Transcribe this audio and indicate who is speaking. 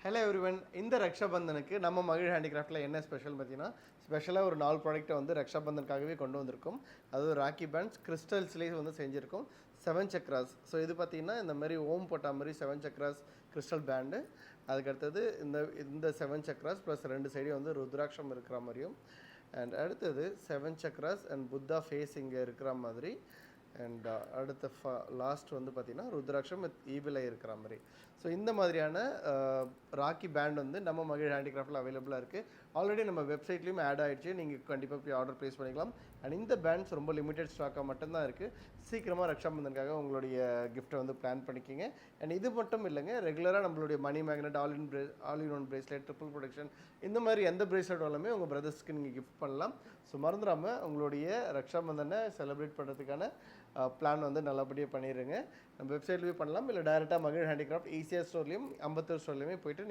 Speaker 1: Hello everyone. இந்த ரக்ஷாபந்தனுக்கு நம்ம மகிழ் ஹேண்டிகிராஃப்டில் என்ன ஸ்பெஷல் பார்த்தீங்கன்னா, ஸ்பெஷலாக ஒரு 4 ப்ராடக்ட்டை வந்து ரக்ஷாபந்தனுக்காகவே கொண்டு வந்திருக்கோம். அதுவும் ராக்கி பேண்ட்ஸ் கிறிஸ்டல்ஸ்லேயே வந்து செஞ்சுருக்கோம். 7 சக்ராஸ். ஸோ இது பார்த்தீங்கன்னா இந்த மாதிரி ஓம் போட்ட மாதிரி 7 சக்ராஸ் கிறிஸ்டல் பேண்டு. அதுக்கடுத்தது இந்த இந்த 7 சக்ராஸ் ப்ளஸ் 2 சைடையும் வந்து ருத்ராட்சம் இருக்கிற மாதிரியும், அண்ட் அடுத்தது 7 சக்ராஸ் அண்ட் புத்தா ஃபேஸ் இங்கே இருக்கிற மாதிரி, அண்ட் அடுத்த லாஸ்ட் வந்து பார்த்திங்கன்னா ருத்ராட்சம் வித் ஈவில் இருக்கிற மாதிரி. ஸோ இந்த மாதிரியான ராக்கி பேண்ட் வந்து நம்ம மகிழ் ஹேண்டிகிராஃப்டில் அவைலபிளாக இருக்குது. ஆல்ரெடி நம்ம வெப்சைட்லேயும் ஆட் ஆகிடுச்சு. நீங்கள் கண்டிப்பாக போய் ஆர்டர் ப்ளேஸ் பண்ணிக்கலாம். அண்ட் இந்த பேண்ட்ஸ் ரொம்ப லிமிடெட் ஸ்டாக்காக மட்டும்தான் இருக்குது. சீக்கிரமாக ரக்ஷாபந்தனுக்காக உங்களுடைய கிஃப்ட்டை வந்து பிளான் பண்ணிக்கிங்க. அண்ட் இது மட்டும் இல்லைங்க, ரெகுலராக நம்மளுடைய money magnet, all in one bracelet, triple protection, இந்த மாதிரி எந்த பிரேஸ்லெட் எல்லாமே உங்கள் பிரதர்ஸ்க்கு நீங்கள் கிஃப்ட் பண்ணலாம். ஸோ மறந்துடாமல் உங்களுடைய ரக்ஷாபந்தனை செலிப்ரேட் பண்ணுறதுக்கான பிளான் வந்து நல்லபடியாக பண்ணிடுங்க. நம்ம வெப்சைட்லேயே பண்ணலாம், இல்லை டைரெக்டாக மகிழ் ஹேண்டிகிராஃப்ட் ஈஸியாக ஸ்டோர்லேயும் 50 ஸ்டோர்லேயுமே போய்ட்டு நீங்கள்